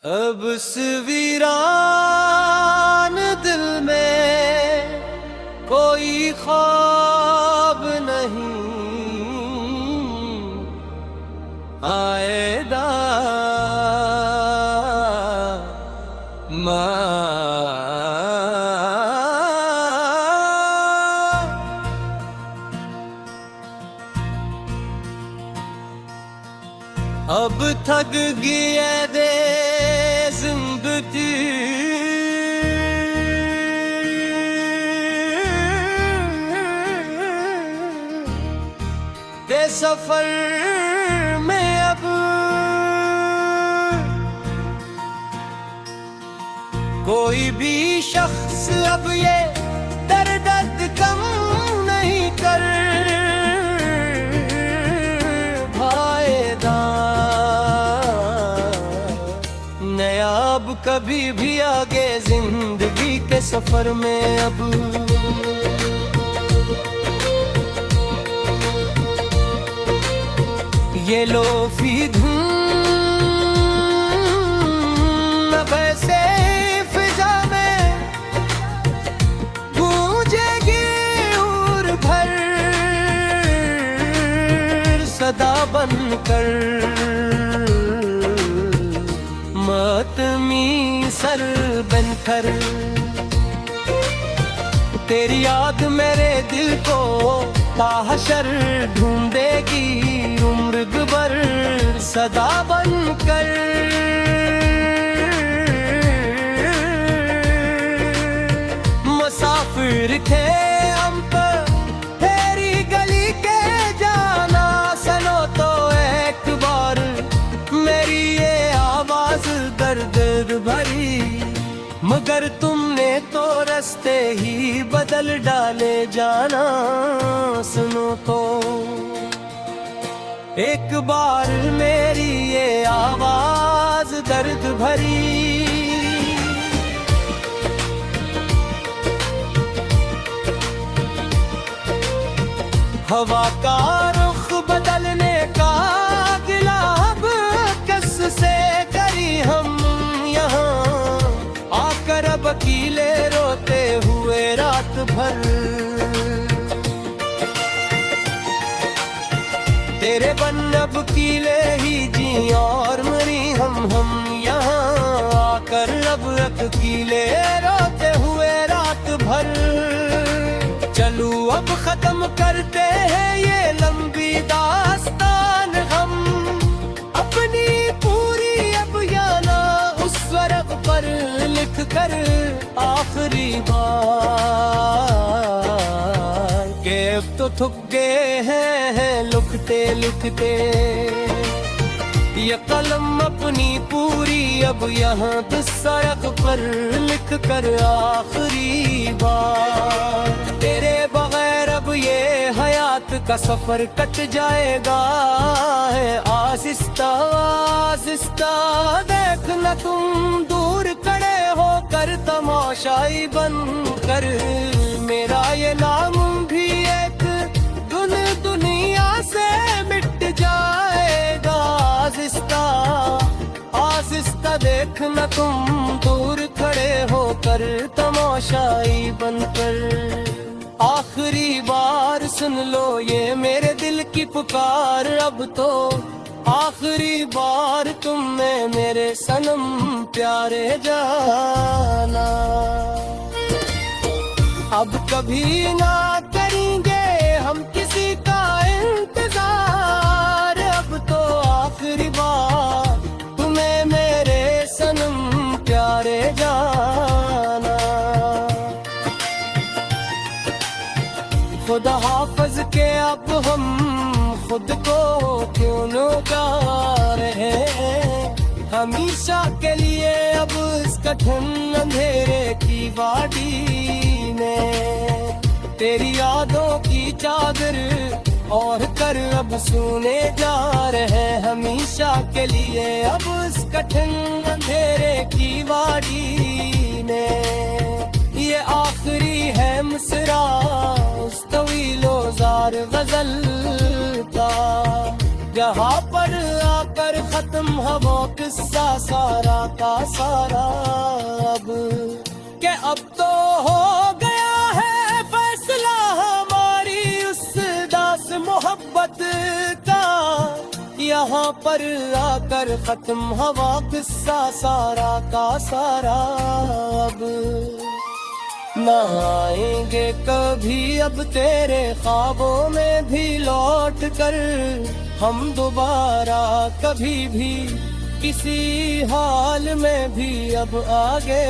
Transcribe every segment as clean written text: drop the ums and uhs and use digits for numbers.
अब इस वीरान दिल में कोई ख्वाब नहीं आएगा। अब थक गया दे जिंदगी दे सफर में। अब कोई भी शख्स अब ये दर्द कम नहीं कर पाएगा। नया अब कभी भी आगे जिंदगी के सफर में। अब ये लोफी धुन वैसे फिजा में गूंजेगी उर भर सदा बनकर। मातमी सर बनकर तेरी याद मेरे दिल को ताहशर ढूंढेगी उम्र भर सदा बनकर। मुसाफिर थे हम पर तेरी गली के जाना। सुनो तो एक बार मेरी ये आवाज दर्द भरी। मगर तुमने तो रास्ते ही बदल डाले जाना। सुनो तो एक बार मेरी ये आवाज दर्द भरी। हवा का रुख बदलने का गिला अब किस से करी हम यहाँ आकर। अब अकेले रोते हुए रात भर तेरे बन अब कीले ही जी और मरी हम यहाँ आकर। अब अकेले रोते हुए रात भर चलू अब खत्म करते हैं ये लंबी दास्तान। हम अपनी पूरी अब याना उस वर्क पर लिख कर आखिरी बार के अब तो थक गए हैं लिखते लिखते। ये कलम अपनी पूरी अब यहाँ सड़क पर लिख कर आखिरी बार। तेरे बगैर अब ये हयात का सफर कट जाएगा है आहिस्ता आहिस्ता। देखना तुम दूर खड़े होकर तमाशाई बनकर। मेरा ये नाम भी एक दुनिया से मिट जाएगा आहिस्ता आहिस्ता। देखना तुम दूर खड़े होकर तमाशाई बनकर। आखिरी बार सुन लो ये मेरे दिल की पुकार। अब तो आखिरी बार तुमने मेरे सनम प्यारे जाना। अब कभी ना करेंगे हम किसी का इंतजार। अब तो आखिरी बार तुम्हें मेरे सनम प्यारे जाना। खुदा हाफिज के अब हम खुद को क्यों नुका रहे हैं। हमेशा के लिए अब इस कठिन अंधेरे की वादी में तेरी यादों की चादर और कर अब सोने जा रहे। हमेशा के लिए अब इस कठिन अंधेरे की वादी में ये आखिरी है मिसरा उस तवीलो जार गजल का। जहाँ पर आकर खत्म खत्म है वो किस्सा सारा का सारा अब, के अब तो हो गया है फैसला हमारी उस दास मोहब्बत का, यहाँ पर आकर खत्म हवा किस्सा सारा का सारा अब। ना आएंगे कभी अब तेरे ख्वाबों में भी लौट कर हम दोबारा कभी भी किसी हाल में भी अब आगे,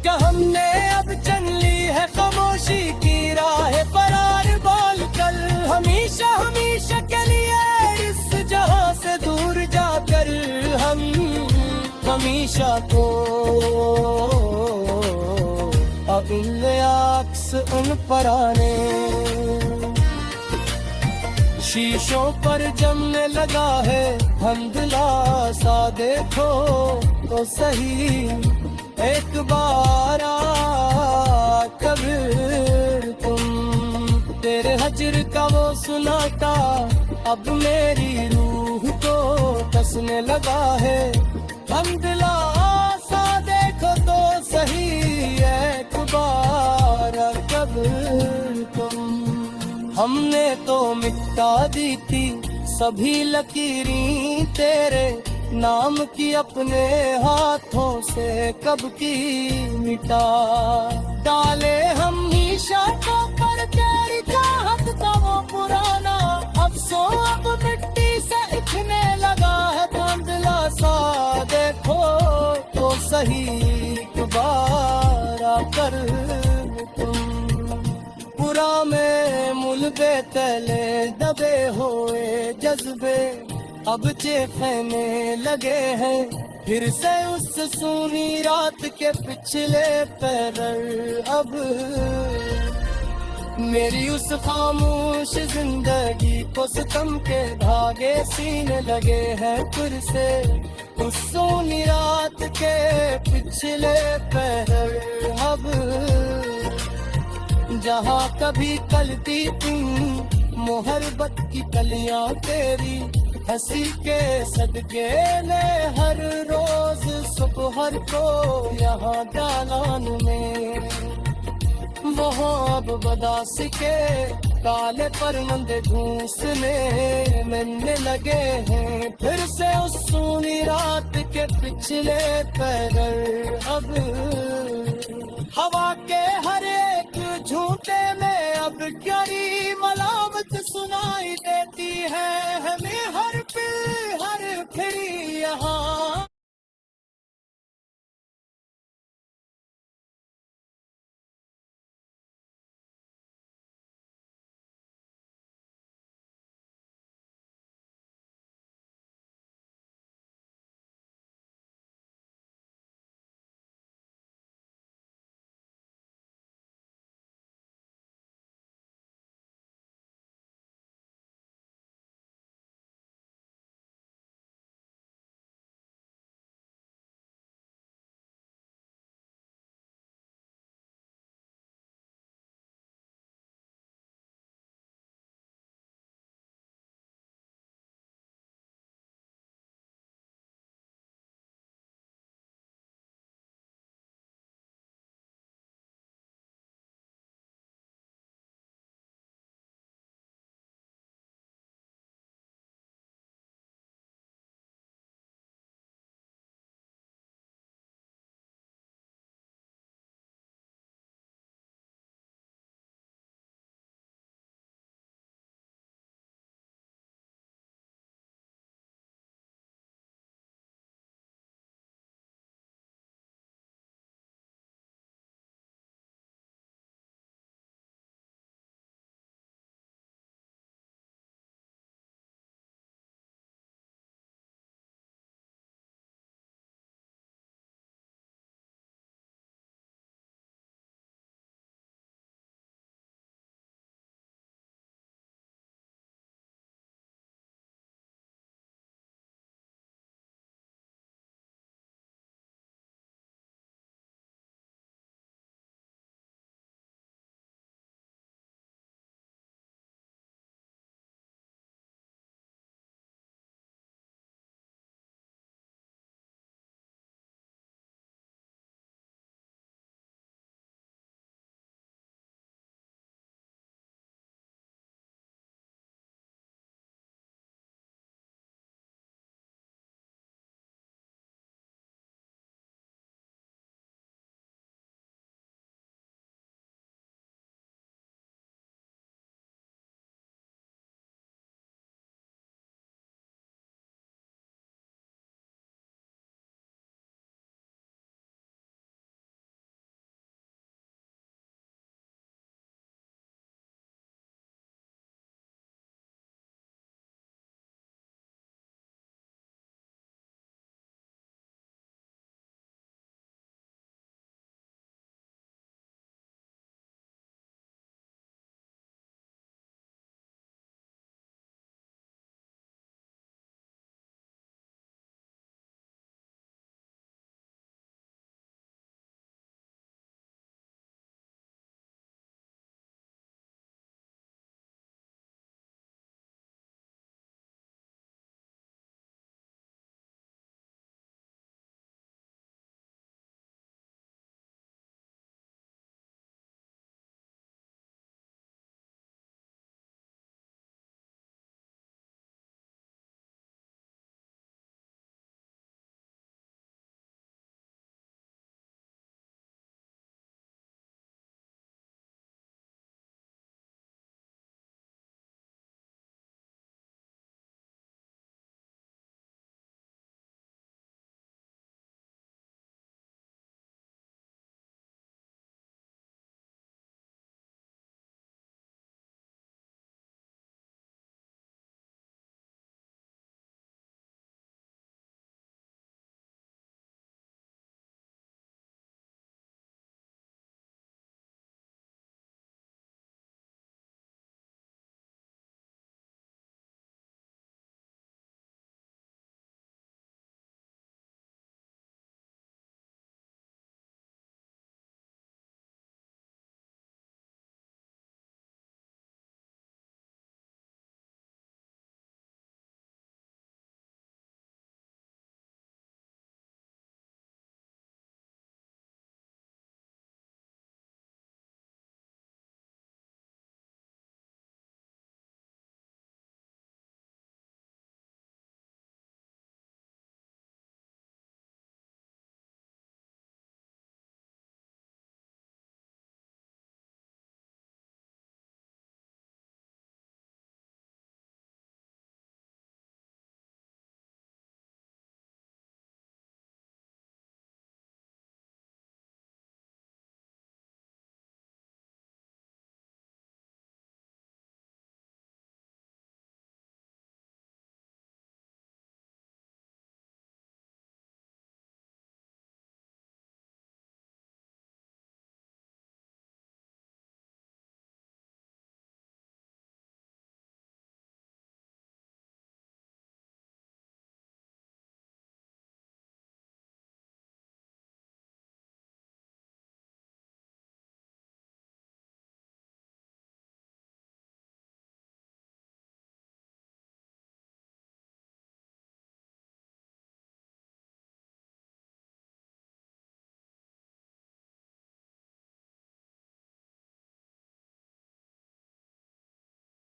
क्या हमने अब चन ली है खामोशी की राह फरार बोल कर, हमेशा हमेशा के लिए इस जहां से दूर जाकर हम हमेशा को अब अक्स उन पराने शीशों पर जमने लगा है धुंधला सा, देखो तो सही एक बार कब्र तुम, तेरे हजर का वो सुनाता अब मेरी रूह को कसने लगा है धुंधला सा, देखो तो सही एक बार कब्र तुम। हमने तो मिटा दी थी सभी लकीरें तेरे नाम की अपने हाथों से कब की मिटा डाले हम ईशा को, पर तेरी चाहत का वो पुराना अफसोस अब मिट्टी से उठने लगा है धुंधला सा, देखो तो सही दोबारा कर तुम। पुरा में मुलबे तले दबे हुए जज्बे अब चेखने लगे हैं फिर से उस सूनी रात के पिछले पैर अब, मेरी उस खामोश जिंदगी को सितम के धागे सीने लगे हैं फिर से उस सोनी रात के पिछले पैर अब, जहाँ कभी कलती थी मोहब्बत की कलियां तेरी हंसी के सदके ने हर रोज सुबह को यहाँ दालान में, वहाँ अब बदासी के काले परमंदे घूसने मिलने लगे हैं फिर से उस सूनी रात के पिछले पैर अब, हवा के हर एक झूठे में अब गरी मलामत सुनाई देती है हमें हर फिर हर फिर यहाँ